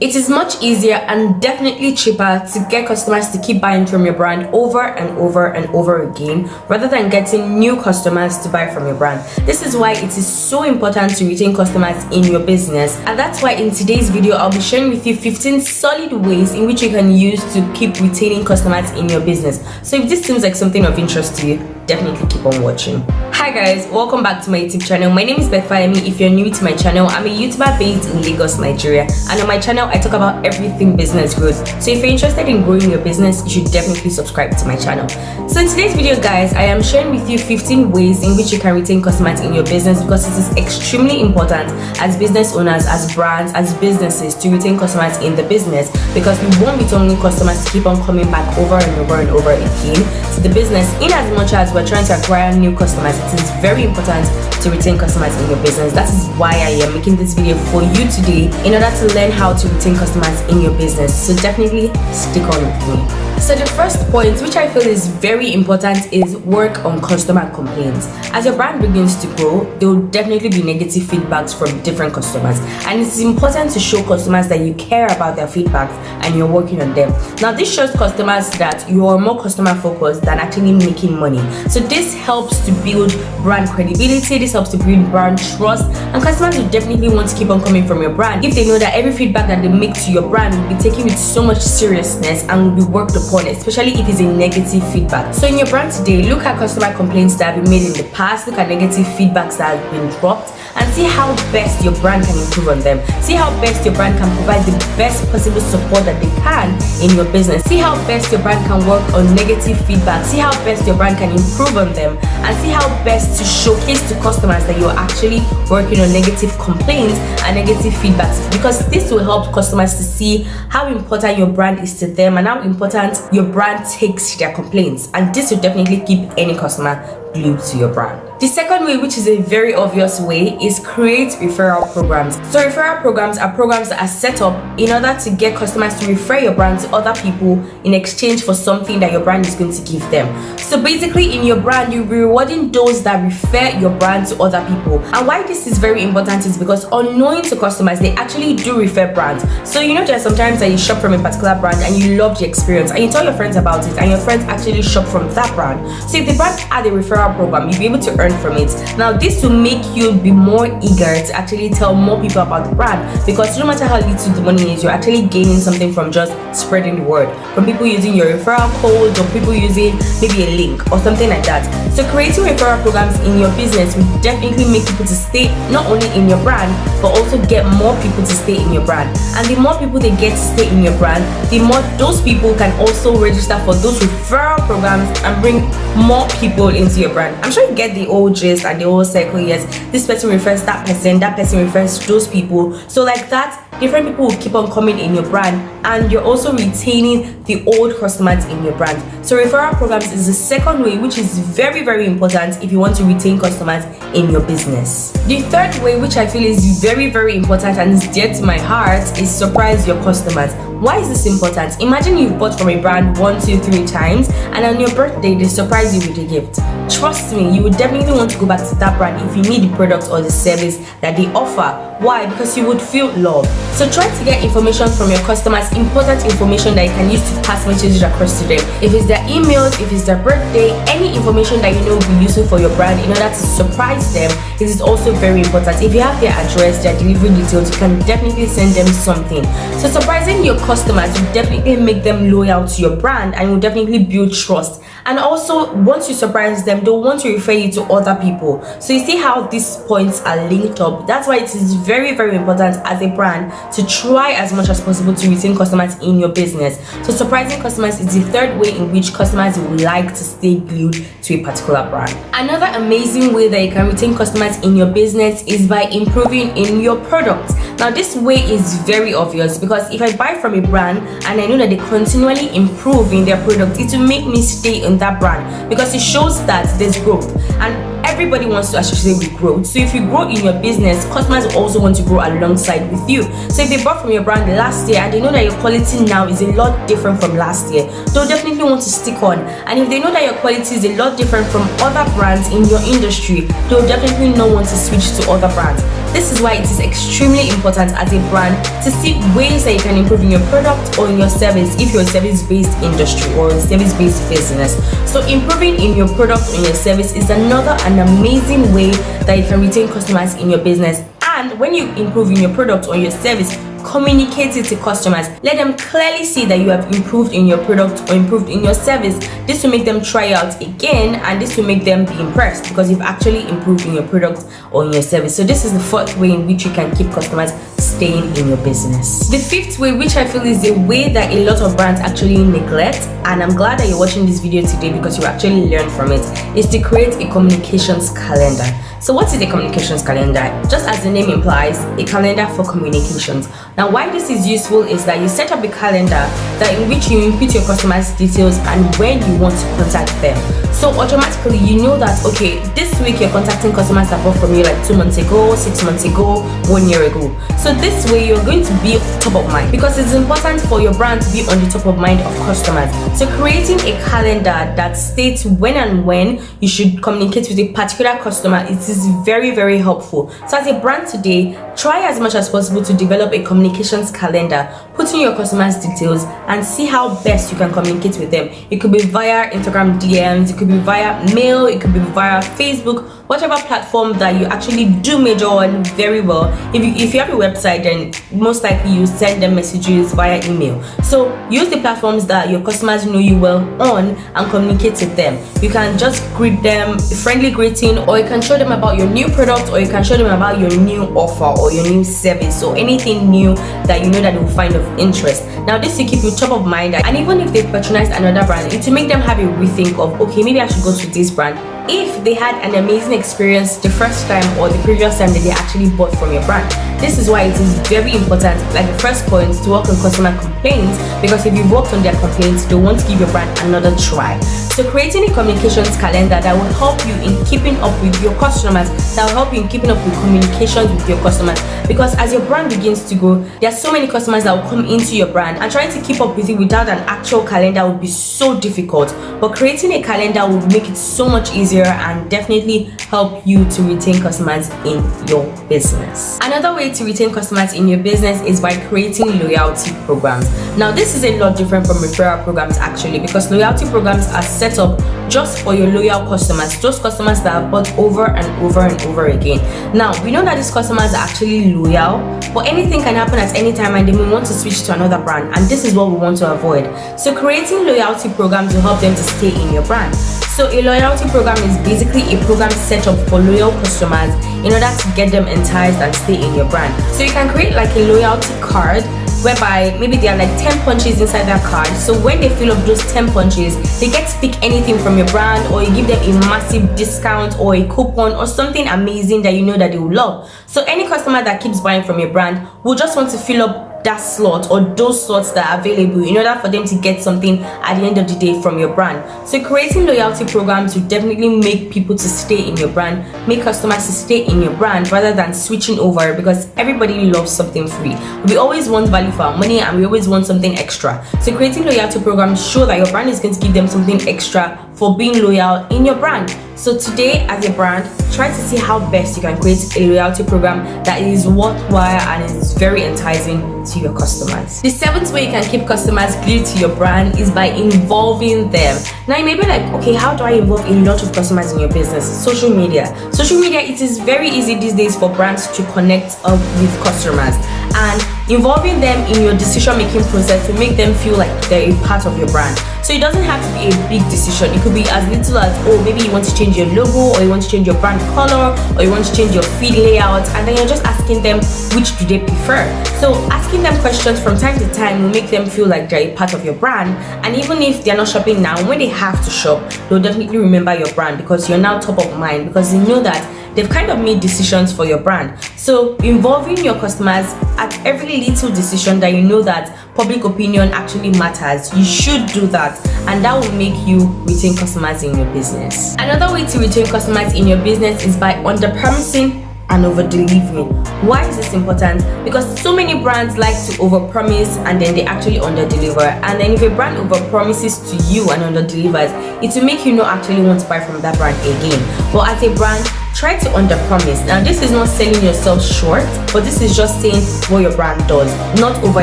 It is much easier and definitely cheaper to get customers to keep buying from your brand over and over and over again rather than getting new customers to buy from your brand. This is why it is so important to retain customers in your business, and that's why in today's video I'll be sharing with you 15 solid ways in which you can use to keep retaining customers in your business. So if this seems like something of interest to you, definitely keep on watching. Hi guys, welcome back to my YouTube channel. My name is Beth Fayemi. If you're new to my channel, I'm a YouTuber based in Lagos, Nigeria, and on my channel I talk about everything business growth. So if you're interested in growing your business, you should definitely subscribe to my channel. So in today's video guys, I am sharing with you 15 ways in which you can retain customers in your business, because it is extremely important as business owners, as brands, as businesses to retain customers in the business, because we want returning customers to keep on coming back over and over and over again to the business. In as much as we're trying to acquire new customers, it is very important to retain customers in your business. That is why I am making this video for you today, in order to learn how to retain customers in your business. So definitely stick on with me. So the first point, which I feel is very important, is work on customer complaints. As your brand begins to grow, there will definitely be negative feedbacks from different customers, and it's important to show customers that you care about their feedbacks and you're working on them. Now this shows customers that you are more customer focused than actually making money. So this helps to build brand credibility, this helps to build brand trust, and customers will definitely want to keep on coming from your brand if they know that every feedback that they make to your brand will be taken with so much seriousness and will be worked upon, especially if it's a negative feedback. So in your brand today, look at customer complaints that have been made in the past, look at negative feedbacks that have been dropped, and see how best your brand can improve on them. See how best your brand can provide the best possible support that they can in your business. See how best your brand can work on negative feedback. See how best your brand can improve on them, and see how best to showcase to customers that you're actually working on negative complaints and negative feedbacks, because this will help customers to see how important your brand is to them and how important your brand takes their complaints, and this will definitely keep any customer glued to your brand. The second way, which is a very obvious way, is create referral programs. So referral programs are programs that are set up in order to get customers to refer your brand to other people in exchange for something that your brand is going to give them. So basically in your brand, you'll be rewarding those that refer your brand to other people. And why this is very important is because unknowing to customers, they actually do refer brands. So you know, there's sometimes that you shop from a particular brand and you love the experience and you tell your friends about it and your friends actually shop from that brand. So if the brand had a referral program, you'll be able to earn from it. Now this will make you be more eager to actually tell more people about the brand, because no matter how little the money is, you're actually gaining something from just spreading the word, from people using your referral codes or people using maybe a link or something like that. So creating referral programs in your business will definitely make people to stay not only in your brand but also get more people to stay in your brand. And the more people they get to stay in your brand, the more those people can also register for those referral programs and bring more people into your brand. I'm sure you get the old gist and the whole cycle. Yes, this person refers that person refers those people. So like that, different people will keep on coming in your brand, and you're also retaining the old customers in your brand. So referral programs is the second way, which is very, very important if you want to retain customers in your business. The third way, which I feel is very, very important and is dear to my heart, is surprise your customers. Why is this important? Imagine you've bought from a brand 1, 2, 3 times, and on your birthday they surprise you with a gift. Trust me, you would definitely want to go back to that brand if you need the product or the service that they offer. Why? Because you would feel love. So try to get information from your customers, important information that you can use to pass messages across to them. If it's their emails, if it's their birthday, any information that you know will be useful for your brand in order to surprise them, this is also very important. If you have their address, their delivery details, you can definitely send them something. So surprising your customers will definitely make them loyal to your brand and will definitely build trust. And also, once you surprise them, they'll want to refer you to other people. So you see how these points are linked up. That's why it is very, very important as a brand to try as much as possible to retain customers in your business. So surprising customers is the third way in which customers would like to stay glued to a particular brand. Another amazing way that you can retain customers in your business is by improving in your product. Now this way is very obvious, because if I buy from a brand and I know that they continually improve in their product, it will make me stay in that brand, because it shows that there's growth, and everybody wants to associate with growth. So if you grow in your business, customers will also want to grow alongside with you. So if they bought from your brand last year and they know that your quality now is a lot different from last year, they'll definitely want to stick on. And if they know that your quality is a lot different from other brands in your industry, they'll definitely not want to switch to other brands. This is why it is extremely important as a brand to see ways that you can improve in your product or in your service if you're a service-based industry or a service-based business. So improving in your product or in your service is an amazing way that you can retain customers in your business. And when you improve in your product or your service, communicate it to customers. Let them clearly see that you have improved in your product or improved in your service. This will make them try out again, and this will make them be impressed because you've actually improved in your product or in your service. So this is the fourth way in which you can keep customers staying in your business. The fifth way, which I feel is a way that a lot of brands actually neglect, and I'm glad that you're watching this video today because you actually learned from it, is to create a communications calendar. So what is a communications calendar? Just as the name implies, a calendar for communications. Now why this is useful is that you set up a calendar that in which you input your customers' details and when you want to contact them. So automatically you know that, okay, this week you're contacting customers that bought from you like 2 months ago, 6 months ago, 1 year ago. So this way you're going to be top of mind because it's important for your brand to be on the top of mind of customers. So creating a calendar that states when and when you should communicate with a particular customer, it is very, very helpful. So as a brand today, try as much as possible to develop a communications calendar, put in your customers' details and see how best you can communicate with them. It could be via Instagram DMs, it could be via mail, it could be via Facebook, whatever platform that you actually do major on very well. If you have a website, then most likely you send them messages via email. So use the platforms that your customers know you well on and communicate with them. You can just greet them, a friendly greeting, or you can show them about your new product, or you can show them about your new offer or your new service or anything new that you know that they will find of interest. Now this will keep you top of mind, and even if they patronize another brand, it will make them have a rethink of, okay, maybe I should go to this brand if they had an amazing experience the first time or the previous time that they actually bought from your brand. This is why it is very important, like the first point, to work on customer complaints, because if you've worked on their complaints, they want to give your brand another try. So creating a communications calendar that will help you in keeping up with your customers, that will help you in keeping up with communications with your customers, because as your brand begins to grow, there are so many customers that will come into your brand, and trying to keep up with it without an actual calendar would be so difficult. But creating a calendar will make it so much easier and definitely help you to retain customers in your business. Another way to retain customers in your business is by creating loyalty programs. Now this is a lot different from referral programs actually, because loyalty programs are set up just for your loyal customers, those customers that have bought over and over and over again. Now we know that these customers are actually loyal, but anything can happen at any time and they may want to switch to another brand, and this is what we want to avoid. So creating loyalty programs will help them to stay in your brand. So a loyalty program is basically a program set up for loyal customers in order to get them enticed and stay in your brand. So you can create like a loyalty card whereby maybe there are like 10 punches inside that card. So when they fill up those 10 punches, they get to pick anything from your brand, or you give them a massive discount or a coupon or something amazing that you know that they will love. So any customer that keeps buying from your brand will just want to fill up that slot or those slots that are available in order for them to get something at the end of the day from your brand. So creating loyalty programs will definitely make people to stay in your brand, make customers to stay in your brand rather than switching over, because everybody loves something free. We always want value for our money and we always want something extra. So creating loyalty programs show that your brand is going to give them something extra for being loyal in your brand. So today as a brand, try to see how best you can create a loyalty program that is worthwhile and is very enticing to your customers. The seventh way you can keep customers glued to your brand is by involving them. Now you may be like, okay, how do I involve a lot of customers in your business? Social media. Social media, it is very easy these days for brands to connect up with customers, and involving them in your decision-making process to make them feel like they're a part of your brand. So it doesn't have to be a big decision. It could be as little as, oh, maybe you want to change your logo, or you want to change your brand color, or you want to change your feed layout, and then you're just asking them which do they prefer. So asking them questions from time to time will make them feel like they're a part of your brand, and even if they're not shopping now, when they have to shop, they'll definitely remember your brand because you're now top of mind, because they know that they've kind of made decisions for your brand. So involving your customers at every little decision that you know that public opinion actually matters, you should do that, and that will make you retain customers in your business. Another way to retain customers in your business is by under-promising and over-delivering. Why is this important? Because so many brands like to over-promise and then they actually under-deliver. And then if a brand over-promises to you and under-delivers, it will make you not actually want to buy from that brand again. But as a brand, try to underpromise. Now this is not selling yourself short, but this is just saying what your brand does, not over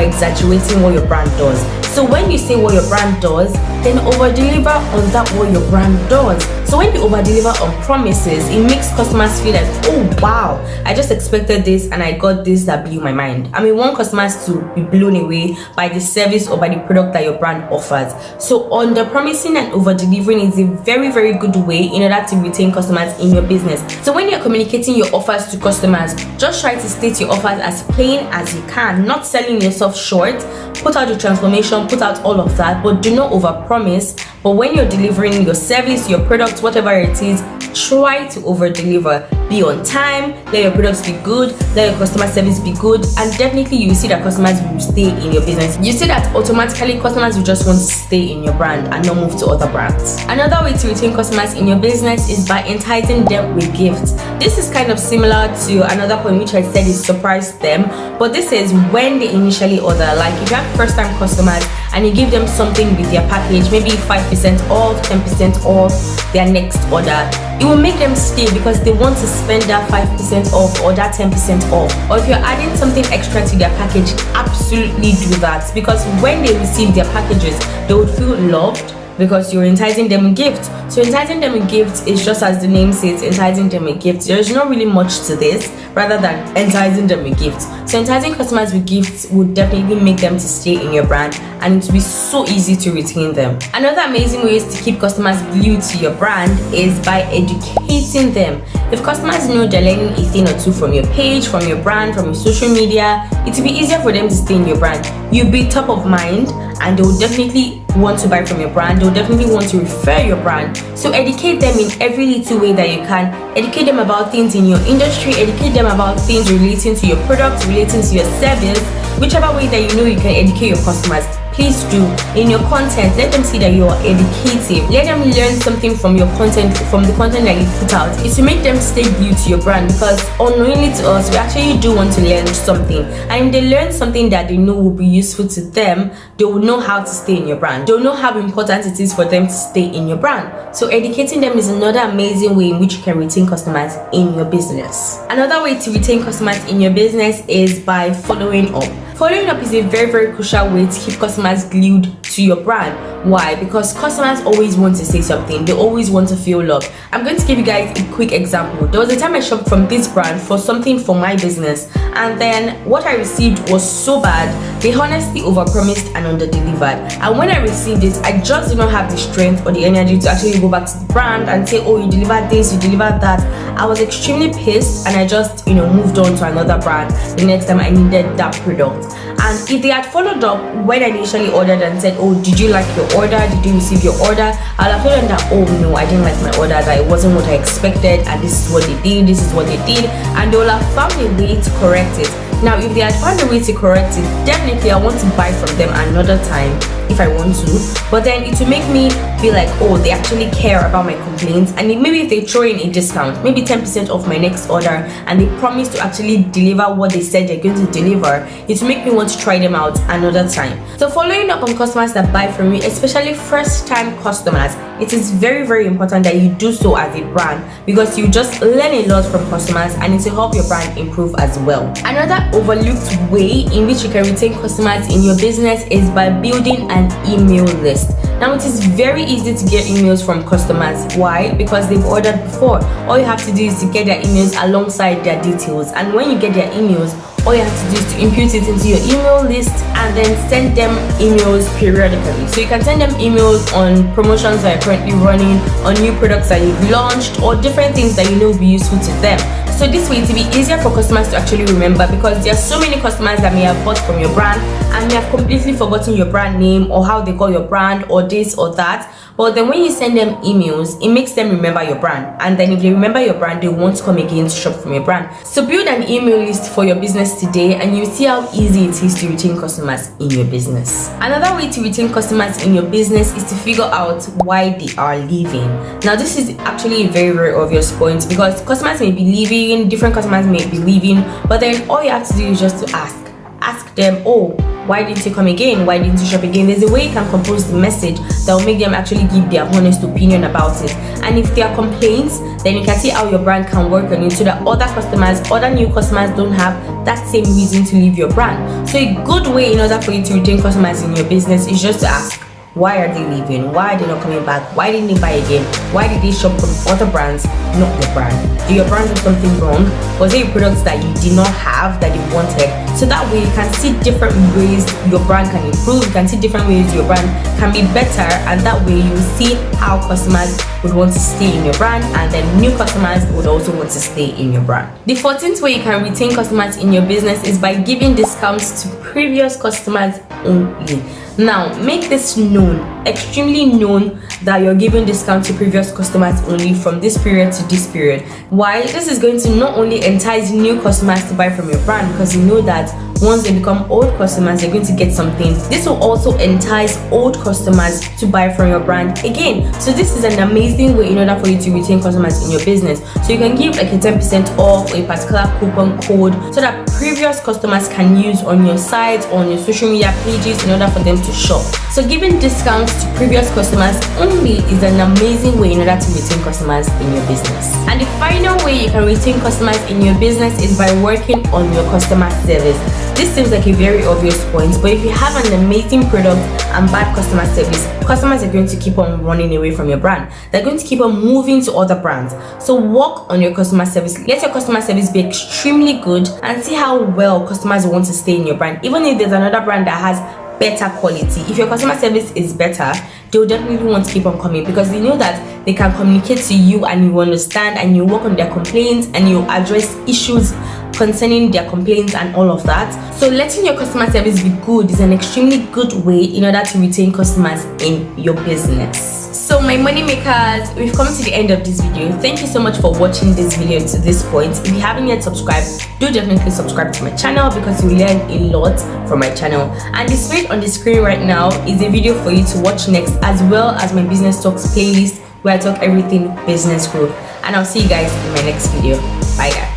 exaggerating what your brand does. So when you say what your brand does, then over deliver on that what your brand does. So when you over deliver on promises, it makes customers feel like, oh wow, I just expected this and I got this that blew my mind. I mean, want customers to be blown away by the service or by the product that your brand offers. So under promising and over delivering is a very, very good way in order to retain customers in your business. So when you're communicating your offers to customers, just try to state your offers as plain as you can, not selling yourself short. Put out your transformation, put out all of that, but do not over promise. But when you're delivering your service, your product, whatever it is, try to over deliver. Be on time, let your products be good, let your customer service be good, and definitely you will see that customers will stay in your business. You see that automatically customers will just want to stay in your brand and not move to other brands. Another way to retain customers in your business is by enticing them with gifts. This is kind of similar to another point which I said is surprise them, but this is when they initially order. Like if you have first time customers and you give them something with their package, maybe 5% off, 10% off their next order, it will make them stay because they want to spend that 5% off or that 10% off. Or if you're adding something extra to their package, absolutely do that, because when they receive their packages, they would feel loved because you're enticing them with gifts. So enticing them with gifts is just as the name says, enticing them with gifts. There's not really much to this rather than enticing them with gifts. So enticing customers with gifts would definitely make them to stay in your brand, and it will be so easy to retain them. Another amazing way to keep customers glued to your brand is by educating them. If customers know they're learning a thing or two from your page, from your brand, from your social media, it will be easier for them to stay in your brand. You'll be top of mind and they will definitely want to buy from your brand. They'll definitely want to refer your brand. So educate them in every little way that you can. Educate them about things in your industry, educate them about things relating to your product, relating to your service. Whichever way that you know you can educate your customers, please do. In your content, let them see that you are educative. Let them learn something from your content, from the content that you put out. It's to make them stay glued to your brand, because unknowingly to us, we actually do want to learn something. And if they learn something that they know will be useful to them, they will know how to stay in your brand. They'll know how important it is for them to stay in your brand. So educating them is another amazing way in which you can retain customers in your business. Another way to retain customers in your business is by following up. Following up is a very, very crucial way to keep customers glued to your brand. Why? Because customers always want to say something. They always want to feel loved. I'm going to give you guys a quick example. There was a time I shopped from this brand for something for my business, and then what I received was so bad. They honestly overpromised and underdelivered. And when I received it, I just did not have the strength or the energy to actually go back to the brand and say, oh, you delivered this, you delivered that. I was extremely pissed, and I just, moved on to another brand the next time I needed that product. And if they had followed up when I initially ordered and said, oh, did you like your order? Did you receive your order? I'll have told them that, oh no, I didn't like my order, that it wasn't what I expected, and this is what they did, this is what they did, and they will have found a way to correct it. Now, if they had found a way to correct it, definitely I want to buy from them another time if I want to. But then it will make me feel like, oh, they actually care about my complaints. And maybe if they throw in a discount, maybe 10% off my next order, and they promise to actually deliver what they said they're going to deliver, it will make me want to try them out another time. So following up on customers that buy from you, especially first-time customers, it is very, very important that you do so as a brand, because you just learn a lot from customers and it will help your brand improve as well. Another overlooked way in which you can retain customers in your business is by building an email list. Now, it is very easy to get emails from customers. Why? Because they've ordered before. All you have to do is to get their emails alongside their details, and when you get their emails, all you have to do is to impute it into your email list and then send them emails periodically. So you can send them emails on promotions that you're currently running, on new products that you've launched, or different things that you know will be useful to them. So this way it will be easier for customers to actually remember, because there are so many customers that may have bought from your brand and may have completely forgotten your brand name or how they call your brand or this or that. But then when you send them emails, it makes them remember your brand. And then if they remember your brand, they want to come again to shop from your brand. So build an email list for your business today, and you see how easy it is to retain customers in your business. Another way to retain customers in your business is to figure out why they are leaving. Now, this is actually a very, very obvious point, because customers may be leaving, different customers may be leaving, but then all you have to do is just to ask, ask them, oh, why didn't you come again? Why didn't you shop again? There's a way you can compose the message that will make them actually give their honest opinion about it. And if there are complaints, then you can see how your brand can work on it so that other new customers don't have that same reason to leave your brand. So a good way in order for you to retain customers in your business is just to ask, why are they leaving? Why are they not coming back? Why didn't they buy again? Why did they shop from other brands, not your brand? Did your brand do something wrong? Was it products that you did not have that you wanted? So that way you can see different ways your brand can improve. You can see different ways your brand can be better, and that way you see how customers would want to stay in your brand, and then new customers would also want to stay in your brand. The 14th way you can retain customers in your business is by giving discounts to previous customers only. Now, make this known, extremely known, that you're giving discount to previous customers only from this period to this period. Why? This is going to not only entice new customers to buy from your brand, because you know that once they become old customers, they're going to get something. This will also entice old customers to buy from your brand again. So this is an amazing way in order for you to retain customers in your business. So you can give like a 10% off or a particular coupon code so that previous customers can use on your site, on your social media pages in order for them to shop. So giving discounts to previous customers only is an amazing way in order to retain customers in your business. And the final way you can retain customers in your business is by working on your customer service. This seems like a very obvious point, but if you have an amazing product and bad customer service, customers are going to keep on running away from your brand. They're going to keep on moving to other brands. So work on your customer service. Let your customer service be extremely good and see how well customers want to stay in your brand. Even if there's another brand that has better quality, if your customer service is better, they'll definitely want to keep on coming because they know that they can communicate to you and you understand and you work on their complaints and you address issues concerning their complaints and all of that. So letting your customer service be good is an extremely good way in order to retain customers in your business. So my money makers, we've come to the end of this video. Thank you so much for watching this video to this point. If you haven't yet subscribed, do definitely subscribe to my channel because you learn a lot from my channel. And the straight on the screen right now is a video for you to watch next, as well as my business talks playlist where I talk everything business growth. And I'll see you guys in my next video. Bye guys.